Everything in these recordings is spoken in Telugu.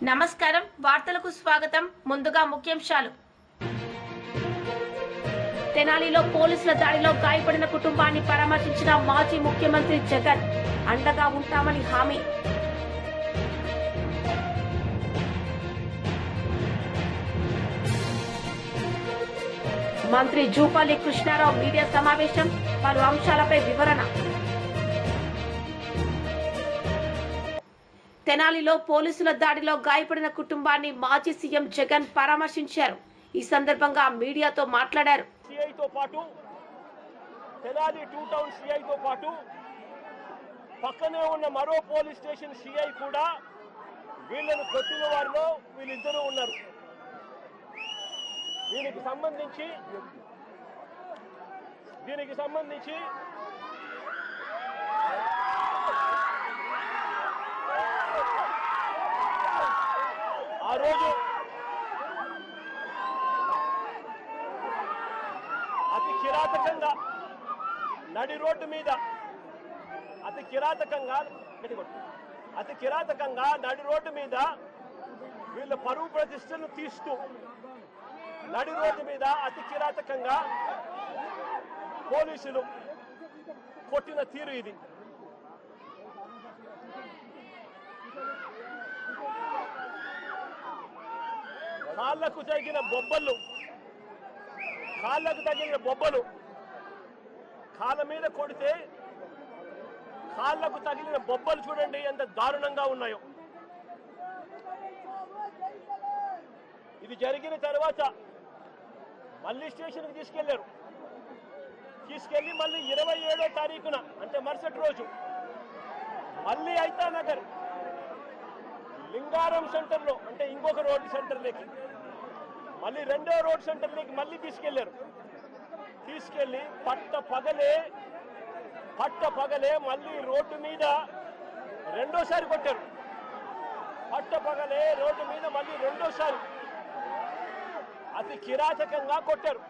నమస్కారం వార్తలకు స్వాగతం ముందుగా ముఖ్యాంశాలు తెనాలిలో పోలీసుల దాడిలో గాయపడిన కుటుంబాన్ని పరామర్శించిన మాజీ ముఖ్యమంత్రి జగన్ అండగా ఉంటామని హామీ మంత్రి జూపల్లి కృష్ణారావు మీడియా సమావేశం పలు అంశాలపై వివరణ తెనాలిలో పోలీసుల దాడిలో గాయపడిన కుటుంబాన్ని మాజీ సీఎం జగన్ పరామర్శించారు. ఈ సందర్భంగా మీడియాతో మాట్లాడారు. సిఐతో పాటు తెనాలి 2 టౌన్ సిఐతో పాటు పక్కనే ఉన్న మరో పోలీస్ స్టేషన్ సిఐ కూడా వీళ్ళను కొట్టిన వారిలో వీళ్ళిద్దరూ ఉన్నారు. దీనికి సంబంధించి ఆ రోజు అతి కిరాతకంగా నడి రోడ్డు మీద అతి కిరాతకంగా నడి రోడ్డు మీద వీళ్ళ పరువు ప్రతిష్టను తీస్తూ నడి రోడ్డు మీద అతి కిరాతకంగా పోలీసులు కొట్టిన తీరు ఇది. కాళ్ళకు తగిన బొబ్బలు కాళ్ళ మీద కొడితే కాళ్ళకు తగిలిన బొబ్బలు చూడండి ఎంత దారుణంగా ఉన్నాయో. ఇది జరిగిన తర్వాత మళ్ళీ స్టేషన్కి తీసుకెళ్లి మళ్ళీ 27వ తారీఖున అంటే మరుసటి రోజు మళ్ళీ ఐతానగర్ లింగారం సెంటర్లో అంటే ఇంకొక రోడ్ సెంటర్లోకి మళ్ళీ 2వ రోడ్ సెంటర్లోకి మళ్ళీ తీసుకెళ్లి పట్ట పగలే మళ్ళీ రోడ్డు మీద రెండోసారి కొట్టారు. రోడ్డు మీద మళ్ళీ రెండోసారి అతి కిరాతకంగా కొట్టారు.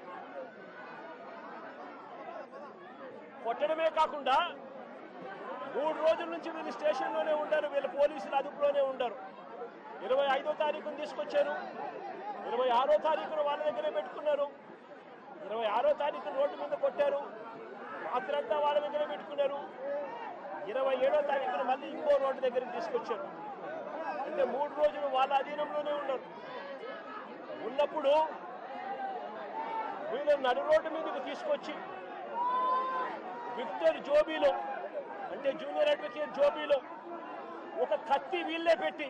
కొట్టడమే కాకుండా 3 రోజుల నుంచి వీళ్ళు స్టేషన్లోనే ఉంటారు, వీళ్ళ పోలీసులు అదుపులోనే ఉంటారు. 25వ తారీఖున తీసుకొచ్చారు, 26వ తారీఖున వాళ్ళ దగ్గరే పెట్టుకున్నారు, 26వ తారీఖున రోడ్డు మీద కొట్టారు, రాత్రంతా వాళ్ళ దగ్గరే పెట్టుకున్నారు, 27వ తారీఖున మళ్ళీ ఇంకో రోడ్డు దగ్గరికి తీసుకొచ్చారు. అంటే 3 రోజులు వాళ్ళ అధీనంలోనే ఉన్నప్పుడు వీళ్ళు నడు రోడ్డు మీదకి తీసుకొచ్చి విక్టర్ జోబీలో అంటే జూనియర్ అడ్వకేట్ జోబీలో ఒక కత్తి వీళ్ళే పెట్టి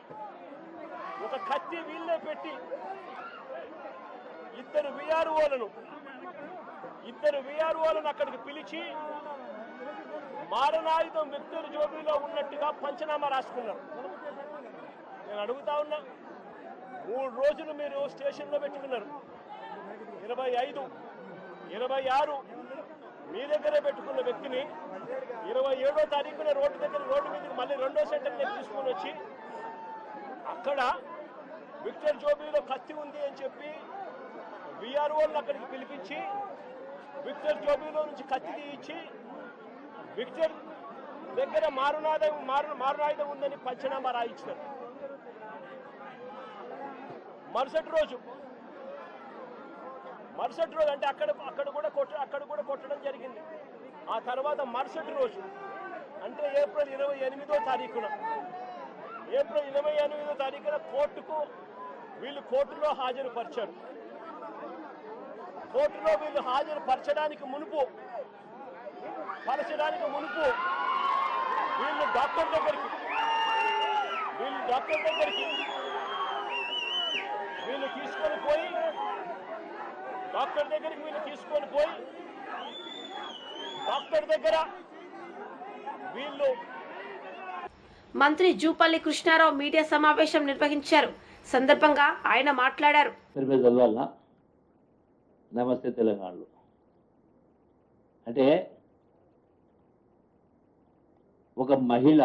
ఇద్దరు విఆర్ఓలను అక్కడికి పిలిచి మారణాయుధం విక్టర్ జోబీలో ఉన్నట్టుగా పంచనామా రాసుకున్నారు. నేను అడుగుతా ఉన్నా, 3 రోజులు మీరు స్టేషన్లో పెట్టుకున్నారు, 25, 26 మీ దగ్గరే పెట్టుకున్న వ్యక్తిని 27వ తారీఖున రోడ్డు మీదకి మళ్ళీ 2వ సెంటర్కి తీసుకొని వచ్చి అక్కడ విక్టర్ జోబీలో కత్తి ఉంది అని చెప్పి విఆర్ఓలను అక్కడికి పిలిపించి విక్టర్ జోబీలో నుంచి కత్తి తీయించి విక్టర్ దగ్గర మారణాయుధం ఉందని పంచనామా రాయించారు. మరుసటి రోజు అంటే అక్కడ కూడా కొట్టడం జరిగింది. ఆ తర్వాత మరుసటి రోజు అంటే ఏప్రిల్ 28వ తారీఖున కోర్టులో హాజరుపరిచారు. కోర్టులో వీళ్ళు హాజరుపరచడానికి మునుపు వీళ్ళు డాక్టర్ దగ్గరికి తీసుకొని పోయి డాక్టర్ దగ్గర వీళ్ళు మంత్రి జూపల్లి కృష్ణారావు మీడియా సమావేశం నిర్వహించారు. సందర్భంగా ఆయన మాట్లాడారు. నమస్తే తెలంగాణలో అంటే ఒక మహిళ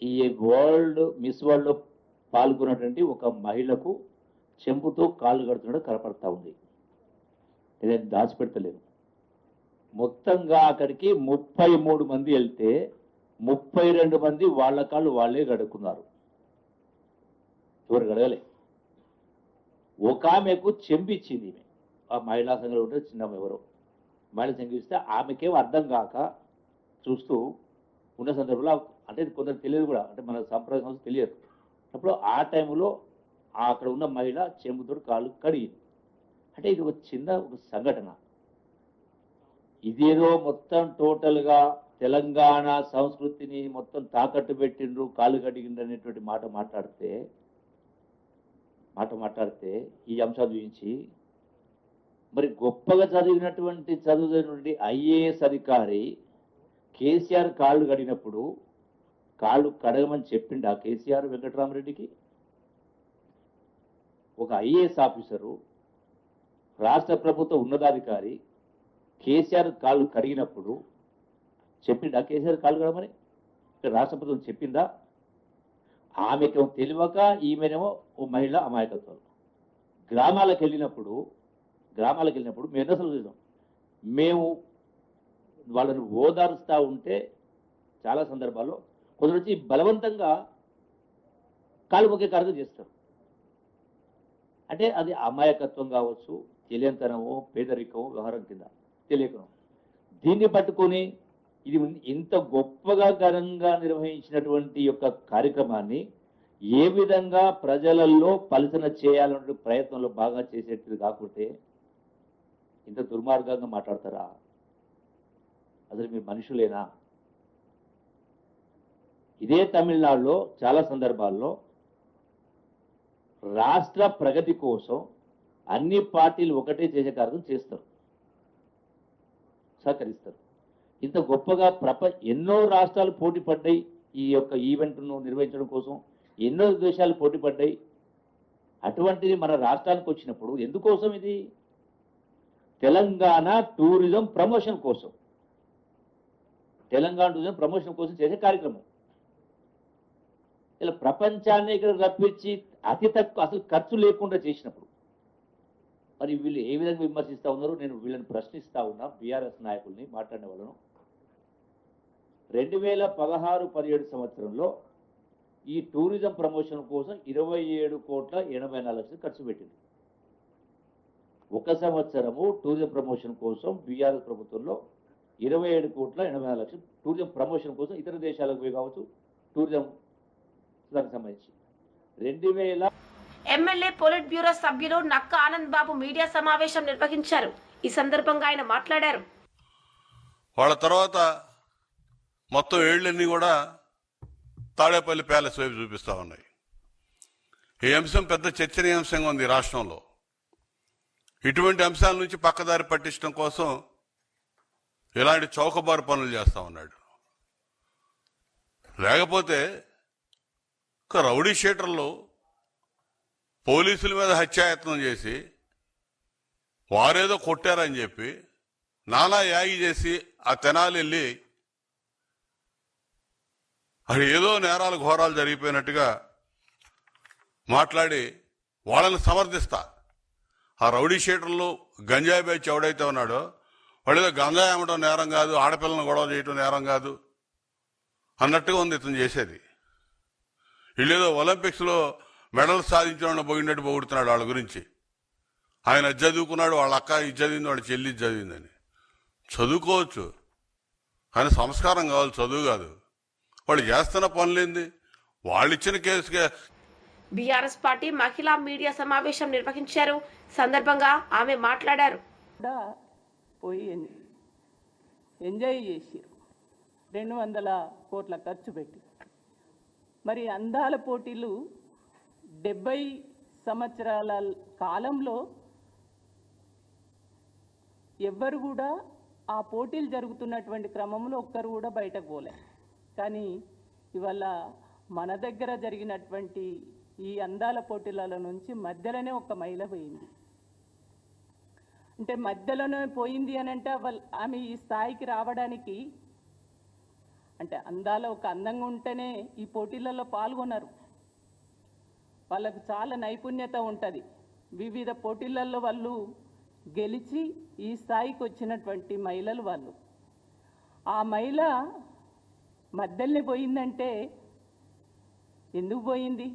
ఈ మిస్ వరల్డ్లో పాల్గొన్నటువంటి ఒక మహిళకు చెంపుతో కాళ్ళు కడుతున్నాడు కనపడతా ఉంది. నేను దాచిపెడతలేను. మొత్తంగా అక్కడికి 33 మంది వెళ్తే 32 మంది వాళ్ళ కాళ్ళు వాళ్ళే గడుక్కున్నారు. ఎవరు గడగలే. ఒక ఆమెకు చెంపిచ్చింది. ఈమె ఆ మహిళా సంఘంలో ఉంటే చిన్న ఎవరో మహిళ చెంపిస్తే ఆమెకేం అర్థం కాక చూస్తూ ఉన్న సందర్భంలో, అంటే కొందరు తెలియదు కూడా, అంటే మన సంప్రదాయ సంస్థ తెలియదు. అప్పుడు ఆ టైంలో అక్కడ ఉన్న మహిళ చెంబుతో కాళ్ళు కడిగింది. అంటే ఇది ఒక చిన్న ఒక సంఘటన. ఇదేదో మొత్తం టోటల్గా తెలంగాణ సంస్కృతిని మొత్తం తాకట్టు పెట్టిండ్రు, కాళ్ళు కడిగిండ్రు అనేటువంటి మాట మాట్లాడితే ఈ అంశాలు చూపించి మరి గొప్పగా చదివినటువంటి ఐఏఎస్ అధికారి కేసీఆర్ కాళ్ళు కడిగినప్పుడు కాళ్ళు కడగమని చెప్పిండా కేసీఆర్ వెంకటరామరెడ్డికి? ఒక ఐఏఎస్ ఆఫీసరు, రాష్ట్ర ప్రభుత్వ ఉన్నతాధికారి కేసీఆర్ కాళ్ళు కడిగినప్పుడు చెప్పిండా కేసీఆర్ కాళ్ళు కడగమని? రాష్ట్ర ప్రభుత్వం చెప్పిందా? ఆమెకేమో తెలియక, ఈమెనేమో ఓ మహిళ అమాయకత్వం. గ్రామాలకు వెళ్ళినప్పుడు మేము అసలు చూసాం. మేము వాళ్ళని ఓదారుస్తూ ఉంటే చాలా సందర్భాల్లో కొందరు వచ్చి బలవంతంగా కాలు మొక్కే కార్యం చేస్తారు. అంటే అది అమాయకత్వం కావచ్చు, తెలియంతనమో, పేదరికమో, వ్యవహారం కింద తెలియకం. దీన్ని పట్టుకొని ఇది ఇంత గొప్పగా ఘనంగా నిర్వహించినటువంటి యొక్క కార్యక్రమాన్ని ఏ విధంగా ప్రజలలో పలుచన చేయాలనే ప్రయత్నంలో బాగా చేసేది కాకుంటే ఇంత దుర్మార్గంగా మాట్లాడతారా? అసలు మీరు మనుషులేనా? ఇదే తమిళనాడులో చాలా సందర్భాల్లో రాష్ట్ర ప్రగతి కోసం అన్ని పార్టీలు ఒకటే చేసే కార్యక్రమం చేస్తారు, సహకరిస్తారు. ఇంత గొప్పగా ఎన్నో రాష్ట్రాలు పోటీ పడ్డాయి ఈ యొక్క ఈవెంట్ను నిర్వహించడం కోసం, ఎన్నో దేశాలు పోటీ పడ్డాయి. అటువంటిది మన రాష్ట్రానికి వచ్చినప్పుడు ఎందుకోసం? ఇది తెలంగాణ టూరిజం ప్రమోషన్ కోసం, చేసే కార్యక్రమం. ఇలా ప్రపంచాన్ని ఇక్కడ రప్పించి అతి తక్కువ అసలు ఖర్చు లేకుండా చేసినప్పుడు మరి వీళ్ళు ఏ విధంగా విమర్శిస్తూ ఉన్నారు? నేను వీళ్ళని ప్రశ్నిస్తూ ఉన్నా, బీఆర్ఎస్ నాయకుల్ని, మాట్లాడిన వాళ్ళను. 2016-17 సంవత్సరంలో ఈ టూరిజం ప్రమోషన్ కోసం 27,84,00,000 ఖర్చు పెట్టింది. ఒక సంవత్సరము టూరిజం ప్రమోషన్ కోసం బీఆర్ఎస్ ప్రభుత్వంలో 27,84,00,000 టూరిజం ప్రమోషన్ కోసం ఇతర దేశాలకు పోయి కావచ్చు, టూరిజం దానికి సంబంధించి 2000. ఎమ్మెల్యే పొలిట్ బ్యూరో సభ్యులు నక్క ఆనంద్ బాబు మీడియా సమావేశం నిర్వహించారు. ఈ సందర్భంగా ఆయన మాట్లాడారు. వాళ్ళ తర్వాత మొత్తం ఏళ్లన్నీ కూడా తాడేపల్లి ప్యాలెస్ వైపు చూపిస్తా ఉన్నాయి. ఈ అంశం పెద్ద చర్చనీయాంశంగా ఉంది రాష్ట్రంలో. ఇటువంటి అంశాల నుంచి పక్కదారి పట్టించడం కోసం ఇలాంటి చౌకబారు పనులు చేస్తా ఉన్నాడు. లేకపోతే రౌడీ షీటర్లు పోలీసుల మీద హత్యాయత్నం చేసి వారేదో కొట్టారని చెప్పి నానా యాగి చేసి ఆ తెనాలి వెళ్ళి అది ఏదో నేరాలు ఘోరాలు జరిగిపోయినట్టుగా మాట్లాడి వాళ్ళని సమర్థిస్తా. ఆ రౌడీ షీటర్లు గంజాయి బ్యాచ్ ఎవడైతే ఉన్నాడో వాడేదో గంజాయి అమ్మటం నేరం కాదు, ఆడపిల్లలను గొడవ చేయటం నేరం కాదు అన్నట్టుగా ఉంది ఇతను చేసేది. వీళ్ళేదో ఒలింపిక్స్లో మెడల్ సాధించడం పోయినట్టు పొగుడుతున్నాడు వాళ్ళ గురించి. ఆయన చదువుకున్నాడు, వాళ్ళ అక్క ఇది చదివింది, వాళ్ళ చెల్లి చదివిందని. చదువుకోవచ్చు కానీ సంస్కారం కావాలి, చదువు కాదు. వాళ్ళు చేస్తున్న పనులేంది? వాళ్ళు ఇచ్చిన కేసుకే. బీఆర్ఎస్ పార్టీ మహిళా మీడియా సమావేశం నిర్వహించారు. సందర్భంగా ఆమె మాట్లాడారు. పోయి ఎంజాయ్ చేసారు, 200 కోట్ల ఖర్చు పెట్టి. మరి అందాల పోటీలు 70 సంవత్సరాల కాలంలో ఎవ్వరు కూడా ఆ పోటీలు జరుగుతున్నటువంటి క్రమంలో ఒక్కరు కూడా బయటకు పోలే. కానీ ఇవాళ మన దగ్గర జరిగినటువంటి ఈ అందాల పోటీల నుంచి మధ్యలోనే ఒక మహిళ పోయింది. అంటే మధ్యలోనే పోయింది అని అంటే ఆమె ఈ స్థాయికి రావడానికి అంటే అందాల ఒక అందంగా ఉంటేనే ఈ పోటీలలో పాల్గొన్నారు. వాళ్ళకు చాలా నైపుణ్యత ఉంటుంది. వివిధ పోటీలలో వాళ్ళు గెలిచి ఈ స్థాయికి వచ్చినటువంటి మహిళలు వాళ్ళు. ఆ మహిళ మధ్యలోనే పోయిందంటే ఎందుకు పోయింది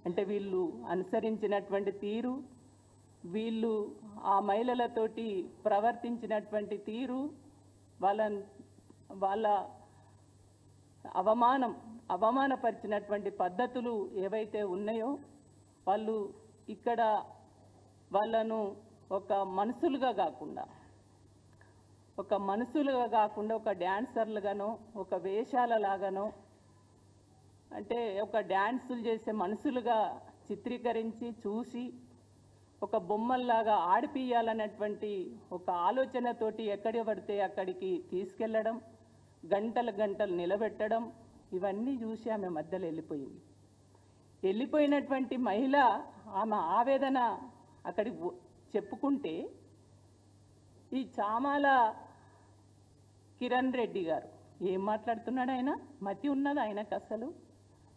అంటే వీళ్ళు అనుసరించినటువంటి తీరు, వీళ్ళు ఆ మహిళలతోటి ప్రవర్తించినటువంటి తీరు, వాళ్ళ అవమానపరిచినటువంటి పద్ధతులు ఏవైతే ఉన్నాయో వాళ్ళు ఇక్కడ వాళ్ళను ఒక మనుషులుగా కాకుండా ఒక డ్యాన్సర్లుగానో ఒక వేషాలలాగానో అంటే ఒక డ్యాన్సులు చేసే మనుషులుగా చిత్రీకరించి చూసి ఒక బొమ్మల్లాగా ఆడిపియాలన్నటువంటి ఒక ఆలోచనతోటి ఎక్కడి పడితే అక్కడికి తీసుకెళ్ళడం, గంటలు నిలబెట్టడం, ఇవన్నీ చూసి ఆమె మధ్యలో వెళ్ళిపోయినటువంటి మహిళ ఆమె ఆవేదన అక్కడికి చెప్పుకుంటే ఈ చామాల కిరణ్ రెడ్డి గారు ఏం మాట్లాడుతున్నాడు? ఆయన మతి ఉన్నదా? ఆయనకు అసలు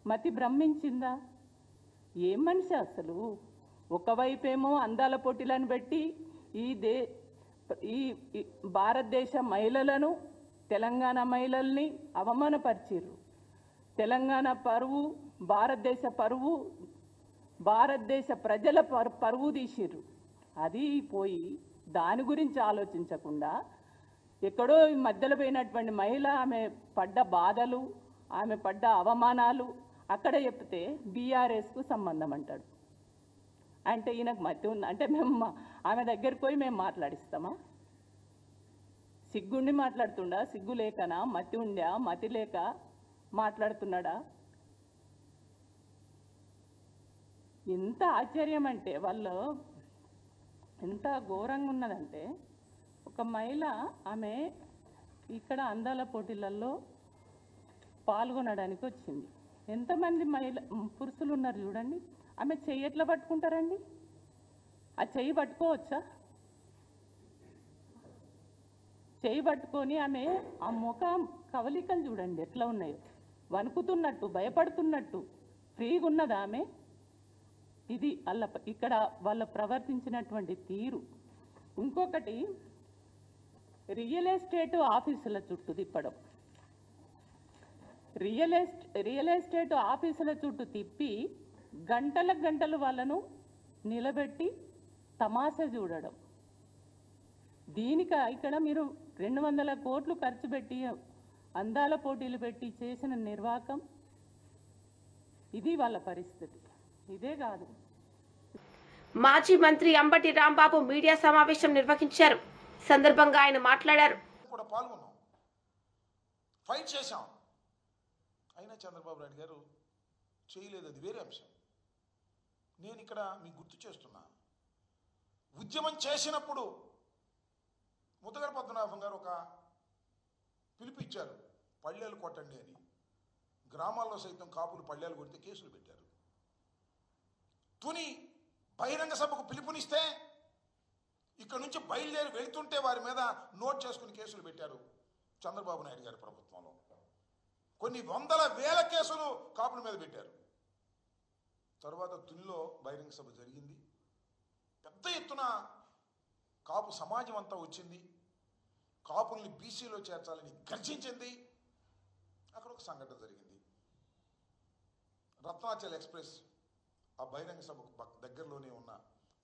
మతి భ్రమించిందా? ఏం మనిషి అసలు? ఒకవైపేమో అందాల పోటీలను పెట్టి ఈ భారతదేశ మహిళలను, తెలంగాణ మహిళల్ని అవమానపరిచిర్రు. తెలంగాణ పరువు, భారతదేశ పరువు, భారతదేశ ప్రజల పరువు తీసిర్రు. అది పోయి దాని గురించి ఆలోచించకుండా ఎక్కడో మధ్యలో పోయినటువంటి మహిళ ఆమె పడ్డ బాధలు, ఆమె పడ్డ అవమానాలు అక్కడ చెప్తే బీఆర్ఎస్కు సంబంధం అంటాడు. అంటే ఈయనకు మతి ఉంది అంటే మేము ఆమె దగ్గరికి పోయి మేము మాట్లాడిస్తామా? సిగ్గుండి మాట్లాడుతుండా? సిగ్గు లేకనా? మతి ఉండా? మతి లేక మాట్లాడుతున్నాడా? ఎంత ఆశ్చర్యం అంటే వాళ్ళు ఎంత ఘోరంగా ఉన్నదంటే ఒక మహిళ ఆమె ఇక్కడ అందాల పోటీలలో పాల్గొనడానికి వచ్చింది. ఎంతమంది పురుషులు ఉన్నారు చూడండి. ఆమె చెయ్యి ఎట్లా పట్టుకుంటారండి? ఆ చెయ్యి పట్టుకోవచ్చా? చెయ్యి పట్టుకొని ఆమె ఆ ముఖం కవలికలు చూడండి ఎట్లా ఉన్నాయో, వణుకుతున్నట్టు, భయపడుతున్నట్టు, ఫ్రీగా ఉన్నదా ఆమె? ఇది ఇక్కడ వాళ్ళ ప్రవర్తించినటువంటి తీరు. ఇంకొకటి రియల్ ఎస్టేట్ ఆఫీసుల చుట్టూ తిప్పడం. రియల్ ఎస్టేట్ ఆఫీసుల చుట్టూ తిప్పి గంటలు వాళ్ళను నిలబెట్టి తమాషా చూడడం. ఇక్కడ మీరు 200 కోట్లు ఖర్చు పెట్టి అందాల పోటీలు పెట్టి చేసిన నిర్వాకం ఇది వాళ్ళ పరిస్థితి. ఇదే కాదు, మాజీ మంత్రి అంబటి రాంబాబు మీడియా సమావేశం నిర్వహించారు. సందర్భంగా ఆయన మాట్లాడారు. కూడా పాల్గొన్నాం, ఫైట్ చేశాం. అయినా చంద్రబాబు నాయుడు గారు చేయలేదు, అది వేరే అంశం. నేను ఇక్కడ మీకు గుర్తు చేస్తున్నా, ఉద్యమం చేసినప్పుడు ముద్దగడ పద్మనాభం గారు ఒక పిలుపు ఇచ్చారు, పళ్ళేలు కొట్టండి అని. గ్రామాల్లో సైతం కాపులు పళ్ళేలు కొడితే కేసులు పెట్టారు. తుని బహిరంగ సభకు పిలుపునిస్తే ఇక్కడ నుంచి బయలుదేరి వెళ్తుంటే వారి మీద నోట్ చేసుకుని కేసులు పెట్టారు చంద్రబాబు నాయుడు గారి ప్రభుత్వంలో. కొన్ని వందల వేల కేసులు కాపుల మీద పెట్టారు. తర్వాత తునిలో బహిరంగ సభ జరిగింది. పెద్ద ఎత్తున కాపు సమాజం అంతా వచ్చింది. కాపుల్ని బీసీలో చేర్చాలని గర్జించింది. అక్కడ ఒక సంఘటన జరిగింది. రత్నాచల్ ఎక్స్ప్రెస్ ఆ బహిరంగ సభకు దగ్గరలోనే ఉన్న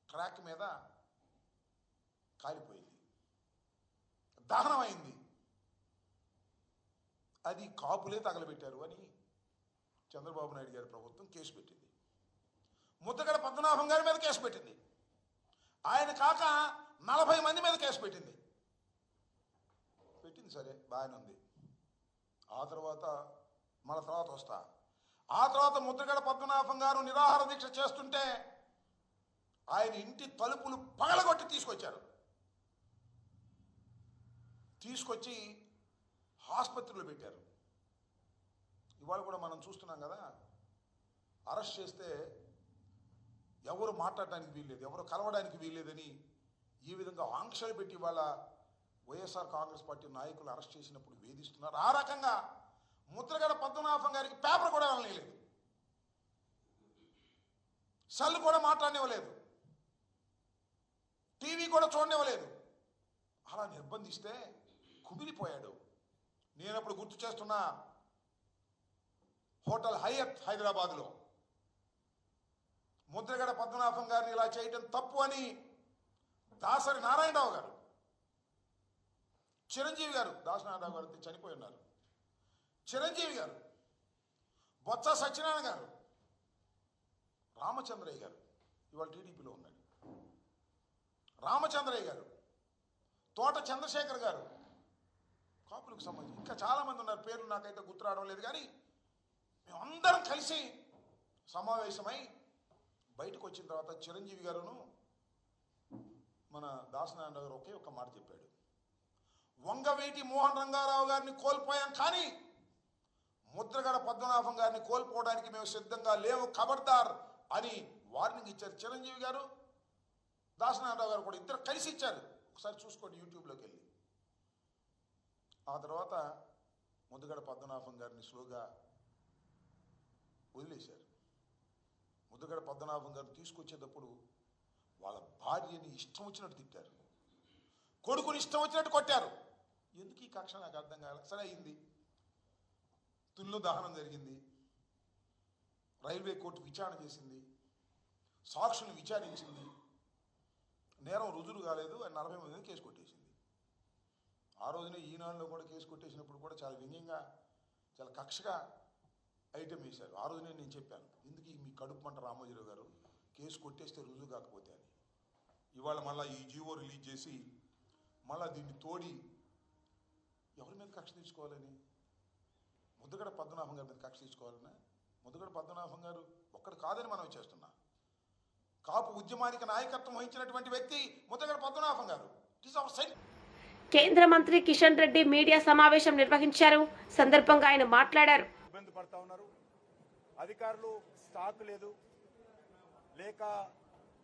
ట్రాక్ మీద కాలిపోయింది, దహనం అయింది. అది కాపులే తగలబెట్టారు అని చంద్రబాబు నాయుడు గారి ప్రభుత్వం కేసు పెట్టింది. ముద్దగడ పద్మనాభం గారి మీద కేసు పెట్టింది. ఆయన కాక 40 మంది మీద కేసు పెట్టింది. సరే, బాగానే ఉంది. ఆ తర్వాత వస్తా. ఆ తర్వాత ముద్దగడ పద్మనాభం గారు నిరాహార దీక్ష చేస్తుంటే ఆయన ఇంటి తలుపులు పగలగొట్టి తీసుకొచ్చి ఆసుపత్రిలో పెట్టారు. ఇవాళ కూడా మనం చూస్తున్నాం కదా, అరెస్ట్ చేస్తే ఎవరు మాట్లాడడానికి వీల్లేదు, ఎవరు కలవడానికి వీల్లేదని ఈ విధంగా ఆంక్షలు పెట్టి వాళ్ళ వైఎస్ఆర్ కాంగ్రెస్ పార్టీ నాయకులు అరెస్ట్ చేసినప్పుడు వేధిస్తున్నారు. ఆ రకంగా ముద్రగడ పద్మనాభం గారికి పేపర్ కూడా వెళ్ళలేదు, సెల్ కూడా మాట్లాడనివ్వలేదు, టీవీ కూడా చూడనివ్వలేదు. అలా నిర్బంధిస్తే కుమిలిపోయాడు. నేనప్పుడు గుర్తు చేస్తున్నా, హోటల్ హయత్ హైదరాబాద్లో ముద్రగడ పద్మనాభం గారిని ఇలా చేయటం తప్పు అని దాసరి నారాయణరావు గారు, చిరంజీవి గారు, దాసనారాయణరావు గారు చనిపోయి ఉన్నారు, చిరంజీవి గారు, బొత్స సత్యనారాయణ గారు, రామచంద్రయ్య గారు ఇవాళ టీడీపీలో ఉన్నాడు, రామచంద్రయ్య గారు, తోట చంద్రశేఖర్ గారు, కాపులకు సంబంధించి ఇంకా చాలామంది ఉన్నారు, పేర్లు నాకైతే గుర్తు రావడం లేదు. కానీ మేమందరం కలిసి సమావేశమై బయటకు వచ్చిన తర్వాత చిరంజీవి గారును మన దాసనారాయణ గారు ఒకే ఒక్క మాట చెప్పాడు, వంగవీటి మోహన్ రంగారావు గారిని కోల్పోయాం, కానీ ముద్రగడ పద్మనాభం గారిని కోల్పోవడానికి మేము సిద్ధంగా లేవు, ఖబర్దార్ అని వార్నింగ్ ఇచ్చారు. చిరంజీవి గారు, దాసనారాయణరావు గారు కూడా ఇద్దరు కలిసి ఇచ్చారు. ఒకసారి చూసుకోండి యూట్యూబ్లోకి వెళ్ళి. ఆ తర్వాత ముద్రగడ పద్మనాభం గారిని స్లోగా వదిలేశారు. ముద్రగడ పద్మనాభం గారిని తీసుకొచ్చేటప్పుడు వాళ్ళ భార్యని ఇష్టం వచ్చినట్టు తిట్టారు, కొడుకుని ఇష్టం వచ్చినట్టు కొట్టారు. ఎందుకు ఈ కక్ష నాకు అర్థం కాలేదు. సరే అయింది, తుల్లో దహనం జరిగింది, రైల్వే కోర్టు విచారణ చేసింది, సాక్షులను విచారించింది, నేరం రుజువు కాలేదు అని 40 మంది కేసు కొట్టేసింది. ఆ రోజునే ఈనాడులో కూడా కేసు కొట్టేసినప్పుడు కూడా చాలా వ్యంగ్యంగా, చాలా కక్షగా ఐటెం వేశారు. ఆ రోజునే నేను చెప్పాను, ఎందుకు మీ కడుపు మంట రామోజీరావు గారు, కేసు కొట్టేస్తే రుజువు కాకపోతే అని. ఇవాళ మళ్ళీ ఈ జీవో రిలీజ్ చేసి మళ్ళీ దీన్ని తోడి ఎవరి మీద కక్ష తీసుకోవాలని, ముద్రగడ పద్మనాభం గారి మీద కక్ష తీసుకోవాలన్నా? ముద్రగడ పద్మనాభం గారు ఒక్కడు కాదని మనం చేస్తున్నా. కాపు ఉద్యమానికి నాయకత్వం వహించినటువంటి వ్యక్తి Mudragada Padmanabham garu. It is our sign. కేంద్ర మంత్రి కిషన్ రెడ్డి మీడియా సమావేశం నిర్వహించారు. సందర్భంగా ఆయన మాట్లాడారు. ఇబ్బంది పడతా ఉన్నారు, అధికారులు స్టాక్ లేదు, లేక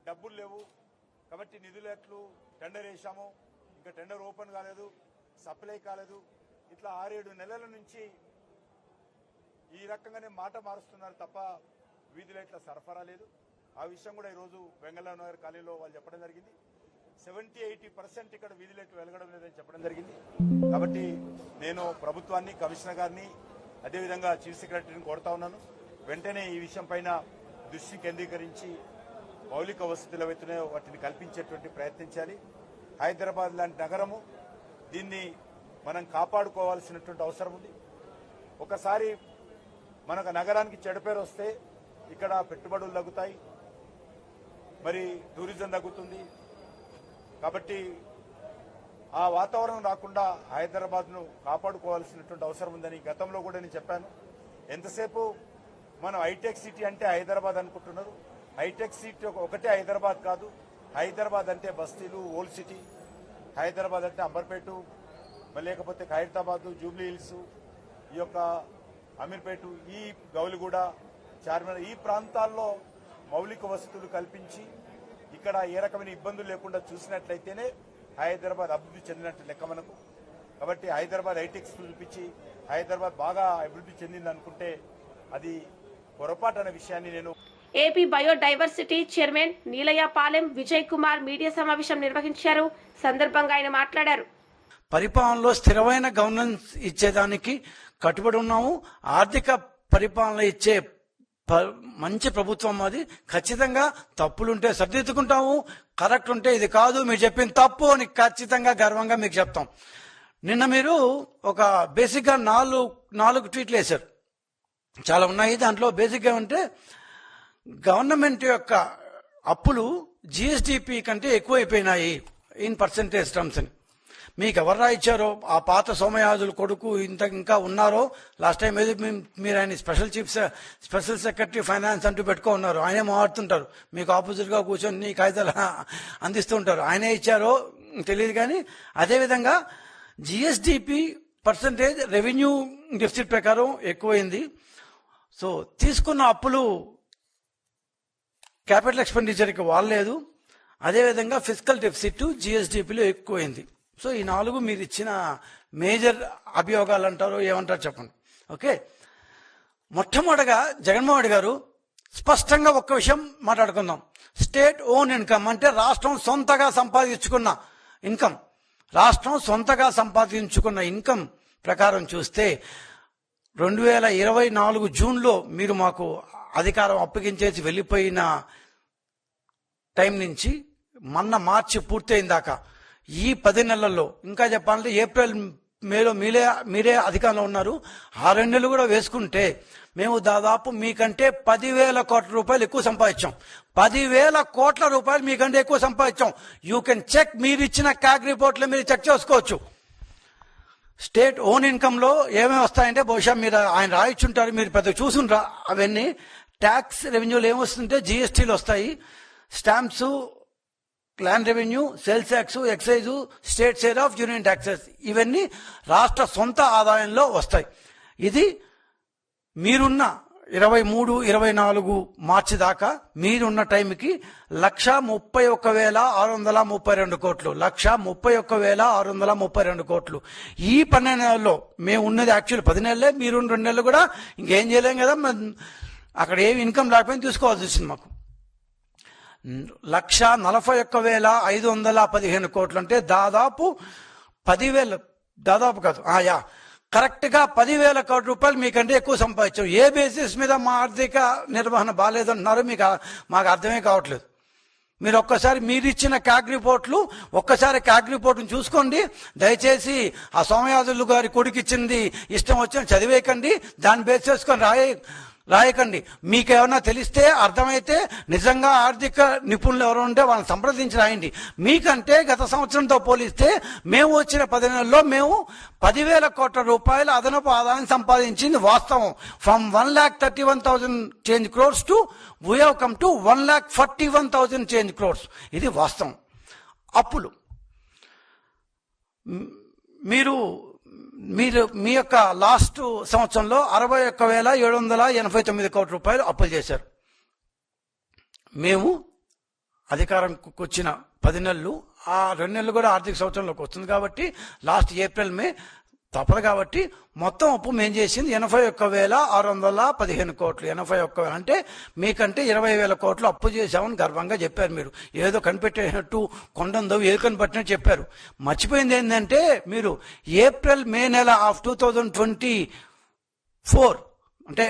డబ్బులు లేవు, కాబట్టి నిధులు ఎట్లు టెండర్ వేసాము, ఇంకా టెండర్ ఓపెన్ కాలేదు, సప్లై కాలేదు. ఇట్లా 6-7 నెలల నుంచి ఈ రకంగానే మాట మారుస్తున్నారు తప్ప వీధిలో ఇట్లా సరఫరా లేదు. ఆ విషయం కూడా ఈరోజు వెంగళరావు నగర్ కాలనీలో వాళ్ళు చెప్పడం జరిగింది. 70-80% ఇక్కడ వీధిలో వెలగడం లేదని చెప్పడం జరిగింది. కాబట్టి నేను ప్రభుత్వాన్ని, కమిషనర్ గారిని, అదేవిధంగా చీఫ్ సెక్రటరీని కోరుతా ఉన్నాను, వెంటనే ఈ విషయం పైన దృష్టి కేంద్రీకరించి మౌలిక వసతులు ఏవైతున్నాయో వాటిని కల్పించేటువంటి ప్రయత్నించాలి. హైదరాబాద్ లాంటి నగరము, దీన్ని మనం కాపాడుకోవాల్సినటువంటి అవసరం ఉంది. ఒకసారి మనకు నగరానికి చెడు పేరు వస్తే ఇక్కడ పెట్టుబడులు తగ్గుతాయి, మరి టూరిజం తగ్గుతుంది. కాబట్టి ఆ వాతావరణం రాకుండా హైదరాబాద్ను కాపాడుకోవాల్సినటువంటి అవసరం ఉందని గతంలో కూడా నేను చెప్పాను. ఎంతసేపు మనం హైటెక్ సిటీ అంటే హైదరాబాద్ అనుకుంటున్నారు. హైటెక్ సిటీ ఒకటే హైదరాబాద్ కాదు. హైదరాబాద్ అంటే బస్తీలు, ఓల్డ్ సిటీ. హైదరాబాద్ అంటే అంబర్పేట, లేకపోతే ఖైరతాబాద్, జూబ్లీ హిల్స్, ఈ యొక్క అమీర్పేట, ఈ గౌలిగూడ, చార్మినార్, ఈ ప్రాంతాల్లో మౌలిక వసతులు కల్పించి ఇక్కడ ఏ రకమైన ఇబ్బందులు లేకుండా చూసినట్లయితేనే హైదరాబాద్ అభివృద్ధి చెందినట్టు లెక్క మనకు. కాబట్టి హైదరాబాద్ హైటెక్స్ చూపించి హైదరాబాద్ బాగా అభివృద్ధి చెందింది అనుకుంటే అది పొరపాటు అనే విషయాన్ని నేను. AP biodiversity chairman Neelaiah Palem Vijay Kumar media సమావేశం నిర్వహించారు. సందర్భంగా ఆయన మాట్లాడారు. పరిపాలనలో స్థిరమైన గవర్నెన్స్ ఇచ్చేదానికి కట్టుబడి ఉన్నాము. ఆర్థిక పరిపాలన ఇచ్చే మంచి ప్రభుత్వం అది. ఖచ్చితంగా తప్పులుంటే సరిదిద్దుకుంటాము, కరెక్ట్ ఉంటే ఇది కాదు మీరు చెప్పింది తప్పు అని ఖచ్చితంగా గర్వంగా మీకు చెప్తాం. నిన్న మీరు ఒక బేసిక్గా 4 ట్వీట్లు వేశారు, చాలా ఉన్నాయి. దాంట్లో బేసిక్గా ఉంటే గవర్నమెంట్ యొక్క అప్పులు జిఎస్డిపి కంటే ఎక్కువైపోయినాయి ఇన్ పర్సెంటేజ్ టర్మ్స్ అని. మీకు ఎవరు ఇచ్చారో ఆ పాత సోమయాజుల కొడుకు ఇంకా ఉన్నారో, లాస్ట్ టైం ఏదో మీరు ఆయన స్పెషల్ సెక్రటరీ ఫైనాన్స్ అంటూ పెట్టుకో ఉన్నారు, ఆయనే మాట్లాడుతుంటారు, మీకు ఆపోజిట్గా కూర్చొని కాగితాలు అందిస్తూ ఉంటారు. ఆయనే ఇచ్చారో తెలియదు. కానీ అదేవిధంగా జిఎస్డిపి పర్సంటేజ్ రెవెన్యూ డెఫిసిట్ ప్రకారం ఎక్కువైంది. సో తీసుకున్న అప్పులు క్యాపిటల్ ఎక్స్పెండిచర్కి వాడలేదు. అదేవిధంగా ఫిజికల్ డెఫిసిట్ జిఎస్డిపిలో ఎక్కువైంది. సో ఈ 4 మీరు ఇచ్చిన మేజర్ అభియోగాలు అంటారు, ఏమంటారు చెప్పండి. ఓకే, మొట్టమొదటిగా జగన్మోహన్ రెడ్డి గారు స్పష్టంగా ఒక్క విషయం మాట్లాడుకుందాం. స్టేట్ ఓన్ ఇన్కమ్ అంటే రాష్ట్రం సొంతగా సంపాదించుకున్న ఇన్కమ్, రాష్ట్రం సొంతగా సంపాదించుకున్న ఇన్కమ్ ప్రకారం చూస్తే 2024 జూన్లో మీరు మాకు అధికారం అప్పగించేసి వెళ్ళిపోయిన టైం నుంచి మొన్న మార్చి పూర్తయిందాకా ఈ 10 నెలల్లో, ఇంకా చెప్పాలంటే ఏప్రిల్ మేలో మీరే అధికారంలో ఉన్నారు, ఆ 2 నెలలు కూడా వేసుకుంటే మేము దాదాపు మీకంటే 10,000 కోట్ల రూపాయలు ఎక్కువ సంపాదించాం. 10,000 కోట్ల రూపాయలు మీకంటే ఎక్కువ సంపాదించాం. యూ కెన్ చెక్, మీరు ఇచ్చిన క్యాగ్ రిపోర్ట్లో మీరు చెక్ చేసుకోవచ్చు. స్టేట్ ఓన్ ఇన్కమ్ లో ఏమేమి వస్తాయంటే బహుశా మీరు ఆయన రాయిచ్చుంటారు, మీరు పెద్ద చూసుంటారు. అవన్నీ ట్యాక్స్ రెవెన్యూలు ఏమొస్తుంటే జిఎస్టీలు వస్తాయి, stamps, land revenue, sales tax, excise, state share of union taxes, ఇవన్నీ రాష్ట్ర సొంత ఆదాయంలో వస్తాయి. ఇది మీరున్న 23-24 మార్చి దాకా మీరున్న టైంకి 131,632 కోట్లు, 131,632 కోట్లు. ఈ 12 నెలల్లో మేము ఉన్నది యాక్చువల్ 10 నెలలే, మీరున్న 2 నెలలు కూడా ఇంకేం చేయలేం కదా, అక్కడ ఏమి ఇన్కమ్ లేకపోయినా తీసుకోవాల్సి వచ్చింది మాకు. 141,515 కోట్లు అంటే దాదాపు 10,000, దాదాపు కాదు కరెక్ట్ గా 10,000 కోట్ల రూపాయలు మీకంటే ఎక్కువ సంపాదించాం. ఏ బేసిస్ మీద మా ఆర్థిక నిర్వహణ బాగాలేదంటున్నారో మాకు అర్థమే కావట్లేదు. మీరు ఒక్కసారి మీరిచ్చిన క్యాగ్ రిపోర్ట్లు, ఒక్కసారి క్యాగ్ రిపోర్ట్ను చూసుకోండి దయచేసి. ఆ సోమయాజులు గారి కొడుకిచ్చింది ఇష్టం వచ్చిన చదివేయకండి, దాన్ని బేస్ చేసుకొని రాయకండి. మీకేమన్నా తెలిస్తే, అర్థమైతే, నిజంగా ఆర్థిక నిపుణులు ఎవరు ఉంటే వాళ్ళని సంప్రదించి రాయండి. మీకంటే గత సంవత్సరంతో పోలిస్తే మేము వచ్చిన 10 నెలల్లో మేము 10,000 కోట్ల రూపాయల అదనపు ఆదాయం సంపాదించింది వాస్తవం. From 1,31,000 change crores to we have come to 1,41,000 change crores. ఇది వాస్తవం. అప్పులు మీరు మీ యొక్క లాస్ట్ సంవత్సరంలో 61,789 కోట్ల రూపాయలు అప్పులు చేశారు. మేము అధికారంకి వచ్చిన 10 నెలలు, ఆ 2 నెలలు కూడా ఆర్థిక సంవత్సరంలోకి వస్తుంది కాబట్టి లాస్ట్ ఏప్రిల్ మే తప్పదు కాబట్టి మొత్తం అప్పు మేము చేసింది 81,615 కోట్లు. 81 అంటే మీకంటే 20,000 కోట్లు అప్పు చేశామని గర్వంగా చెప్పారు. మీరు ఏదో కనిపెట్టేటట్టు కొండందో ఏదో కనిపెట్టినట్టు చెప్పారు. మర్చిపోయింది ఏంటంటే మీరు ఏప్రిల్ మే నెల ఆఫ్ 2024 అంటే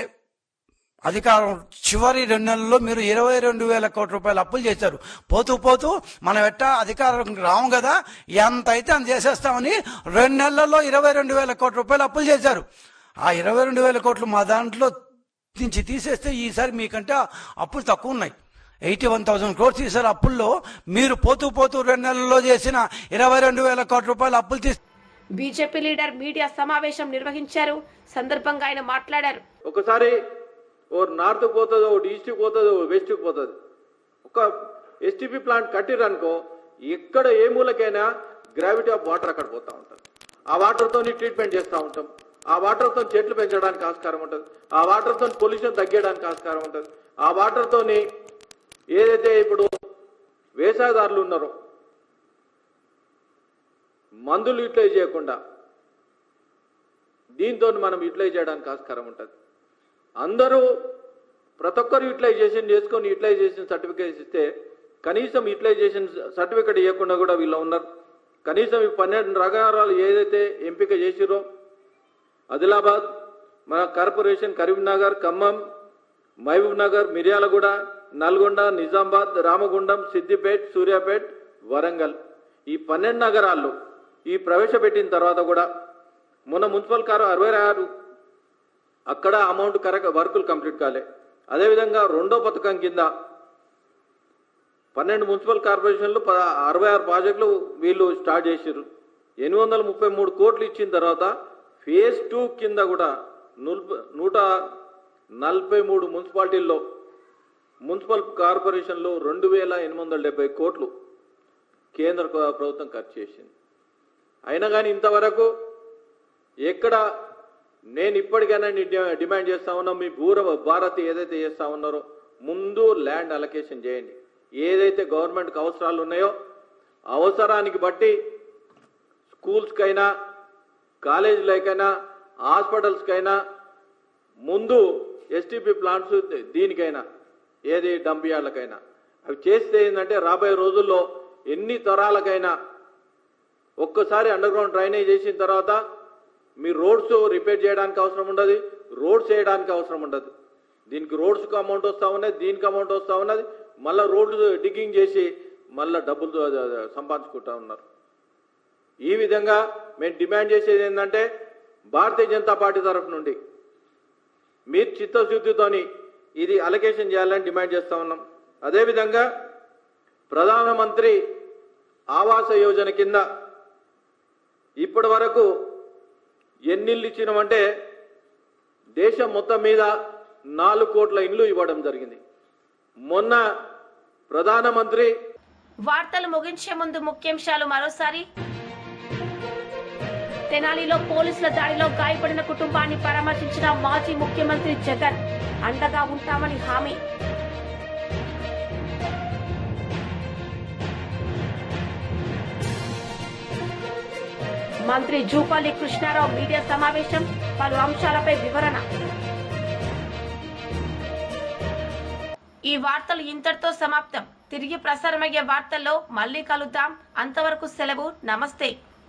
అధికారం చివరి 2 నెలల్లో మీరు 22,000 కోట్ల రూపాయలు అప్పులు చేశారు. పోతూ పోతూ మనం అధికారం రాము కదా, ఎంత అయితే అంత చేసేస్తామని 2 నెలల్లో 22,000 కోట్ల రూపాయలు అప్పులు చేశారు. ఆ 22,000 కోట్లు మా దాంట్లో నుంచి తీసేస్తే ఈసారి మీకంటే అప్పులు తక్కువ ఉన్నాయి. 81,000 క్రోర్స్ ఈసారి అప్పుల్లో మీరు పోతూ 2 నెలల్లో చేసిన 22,000 కోట్ల రూపాయలు అప్పులు తీసి. బీజేపీ లీడర్ మీడియా సమావేశం నిర్వహించారు. సందర్భంగా ఆయన మాట్లాడారు. ఒకసారి ఓ నార్త్ పోతుంది, ఒకటి ఈస్ట్కి పోతుంది, వెస్ట్కి పోతుంది. ఒక ఎస్టీపీ ప్లాంట్ కట్టిరనుకో, ఎక్కడ ఏ మూలకైనా గ్రావిటీ ఆఫ్ వాటర్ అక్కడ పోతూ ఉంటుంది. ఆ వాటర్తో ట్రీట్మెంట్ చేస్తూ ఉంటాం. ఆ వాటర్తో చెట్లు పెంచడానికి ఆస్కారం ఉంటుంది. ఆ వాటర్తో పొల్యూషన్ తగ్గడానికి ఆస్కారం ఉంటుంది. ఆ వాటర్తో ఏదైతే ఇప్పుడు వ్యవసాయదారులు ఉన్నారో మందులు యూటిలైజ్ చేయకుండా దీంతో మనం యూటిలైజ్ చేయడానికి ఆస్కారం ఉంటుంది. అందరూ ప్రతి ఒక్కరు యూటిలైజేషన్ చేసుకొని యూటిలైజేషన్ సర్టిఫికేట్ ఇస్తే కనీసం యూటిలైజేషన్ సర్టిఫికేట్ ఇవ్వకుండా కూడా వీళ్ళు ఉన్నారు. కనీసం ఈ 12 నగరాలు ఏదైతే ఎంపిక చేసిరో ఆదిలాబాద్, మన కార్పొరేషన్, కరీంనగర్, ఖమ్మం, మహబూబ్ నగర్, మిర్యాలగూడ, నల్గొండ, నిజామాబాద్, రామగుండం, సిద్దిపేట్, సూర్యాపేట్, వరంగల్, ఈ 12 నగరాల్లో ఈ ప్రవేశపెట్టిన తర్వాత కూడా మొన్న మున్సిపల్ 66 అక్కడ అమౌంట్ కరెక్ట్ వర్కులు కంప్లీట్ కాలే. అదేవిధంగా రెండో పథకం కింద 12 మున్సిపల్ కార్పొరేషన్లు 66 ప్రాజెక్టులు వీళ్ళు స్టార్ట్ చేశారు. 833 కోట్లు ఇచ్చిన తర్వాత ఫేజ్ 2 కింద కూడా 143 మున్సిపాలిటీల్లో మున్సిపల్ కార్పొరేషన్లో 2,870 కోట్లు కేంద్ర ప్రభుత్వం ఖర్చు చేసింది. అయినా కానీ ఇంతవరకు ఎక్కడ నేను ఇప్పటికైనా డిమాండ్ చేస్తా ఉన్నా, మీ భారత్ ఏదైతే చేస్తా ఉన్నారో ముందు ల్యాండ్ అలొకేషన్ చేయండి. ఏదైతే గవర్నమెంట్కి అవసరాలు ఉన్నాయో అవసరానికి బట్టి స్కూల్స్కైనా, కాలేజీలకైనా, హాస్పిటల్స్కైనా ముందు ఎస్టీపీ ప్లాంట్స్ దీనికైనా ఏది డంప్ యార్డ్లకైనా అవి చేస్తే ఏంటంటే రాబోయే రోజుల్లో ఎన్ని తరాలకైనా ఒక్కసారి అండర్ గ్రౌండ్ డ్రైనేజ్ చేసిన తర్వాత మీ రోడ్స్ రిపేర్ చేయడానికి అవసరం ఉండదు, రోడ్స్ వేయడానికి అవసరం ఉండదు. దీనికి రోడ్స్కి అమౌంట్ వస్తూ ఉన్నది, దీనికి అమౌంట్ వస్తూ ఉన్నది. మళ్ళీ రోడ్లు డిగ్గింగ్ చేసి మళ్ళీ డబ్బులు సంపాదించుకుంటా ఉన్నారు. ఈ విధంగా మేము డిమాండ్ చేసేది ఏంటంటే భారతీయ జనతా పార్టీ తరఫు నుండి మీరు చిత్తశుద్ధితోని ఇది అలొకేషన్ చేయాలని డిమాండ్ చేస్తూ ఉన్నాం. అదేవిధంగా ప్రధానమంత్రి ఆవాస యోజన కింద ఇప్పటి వరకు ఎన్ని ఇళ్ళు ఇచ్చినామంటే దేశం మొత్తం మీద 4 కోట్ల ఇండ్లు ఇవ్వడం జరిగింది. మొన్న ప్రధానమంత్రి వార్తలు ముగించే ముందు ముఖ్యాంశాలు మరోసారి. తెనాలిలో పోలీసుల దాడిలో గాయపడిన కుటుంబాన్ని పరామర్శించిన మాజీ ముఖ్యమంత్రి జగన్, అండగా ఉంటామని హామీ. మంత్రి జూపల్లి కృష్ణారావు మీడియా సమావేశం, పలు అంశాలపై వివరణ. ఈ వార్తలు ఇంతటితో సమాప్తం. తిరిగి ప్రసారమయ్యే వార్తల్లో మళ్ళీ కలుద్దాం. అంతవరకు సెలవు. నమస్తే.